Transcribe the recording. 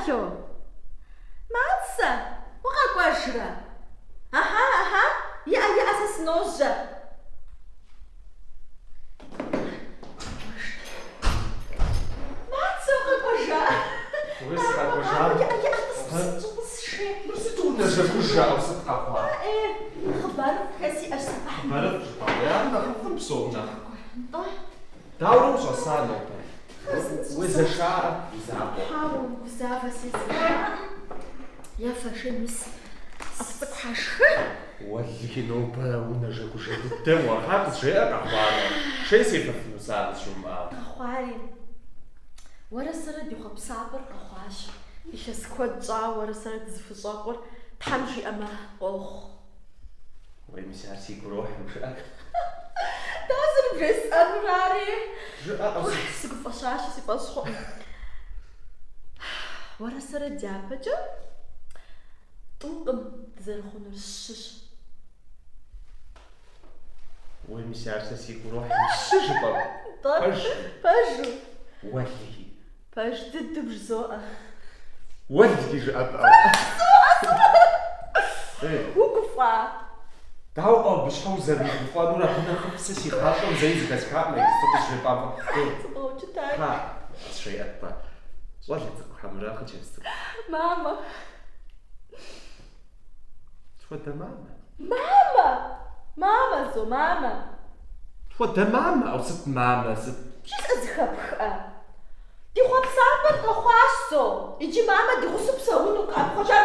Алло. Мацэ, укъэкӏуэжрэ? Ага, иӏэ сэ сыножьэ. Мацэ, укъэкӏуэжа? Уи сыкъэкӏуэжа? Сшеплъ. Сыту унэжэгужэӏэу сыт къэхъуа? Хъыбарым хэсиӏэщ сэ. Хъыбарым щӏыпӏэ, нэхъыфӏым псом нэхъ. Дауэрэ ущӏэса нобэ? Уи зэшаӏэ узапӏэ. Хьэуэ, гузавэ сезгъэӏэ. Ефэшын мис цӏыкӏу хьэшхы. Уэлли нобэ унэжэгужэ дыдэ уэхьа къызжеӏэ къэхъуарэ. Шей сефэфыну сэ къысщӏумыӏа. Къэхъуари. Уэрэ сэрэ ди хъуэпсапӏэр къэхъуащ. Илъэс куэд щӏауэ уэрэ сэрэ дызыфыщӏэкъур Тхьэм жиӏэмэ къохъу. Уи мис ар си гурохьым жыӏэ. Дазэр бжесӏэнурари. Жыӏэ Сыгуфӏэщащи си фӏэщхъуӏым. Уэрэ сэрэ дяпэкӏэ тӏукъым дызэрыхъунур щыщ. Уи мис ар сэ си гурохьым щы жыпӏэм. Пэжу. Уэлли. Пэж дыду бжызоӏэ. Уэлли жыӏэпӏэ. Угуфӏа? Дауэ къэубыщхьэу узэригуфӏэнур абы нэхъыфӏ сэ си гъащӏэм зэи зыхэсхаӏым, егъэсту къызжепӏам. Сыкъоукӏытар. Къысщеӏэпӏэ. Щӏалэ цӏыкӏу хьэмэрэ хъыджэбз. Мамэ. Тхуэдэ мамэ? Мамэ, зо, мамэ. Тхуэдэ мамэ? Сыт мамэ? Сыт? Ди хъуэпсапӏэр къэхъуащ, зо. Иджы мамэ ди гъусэу псэуну къапхъуэжа.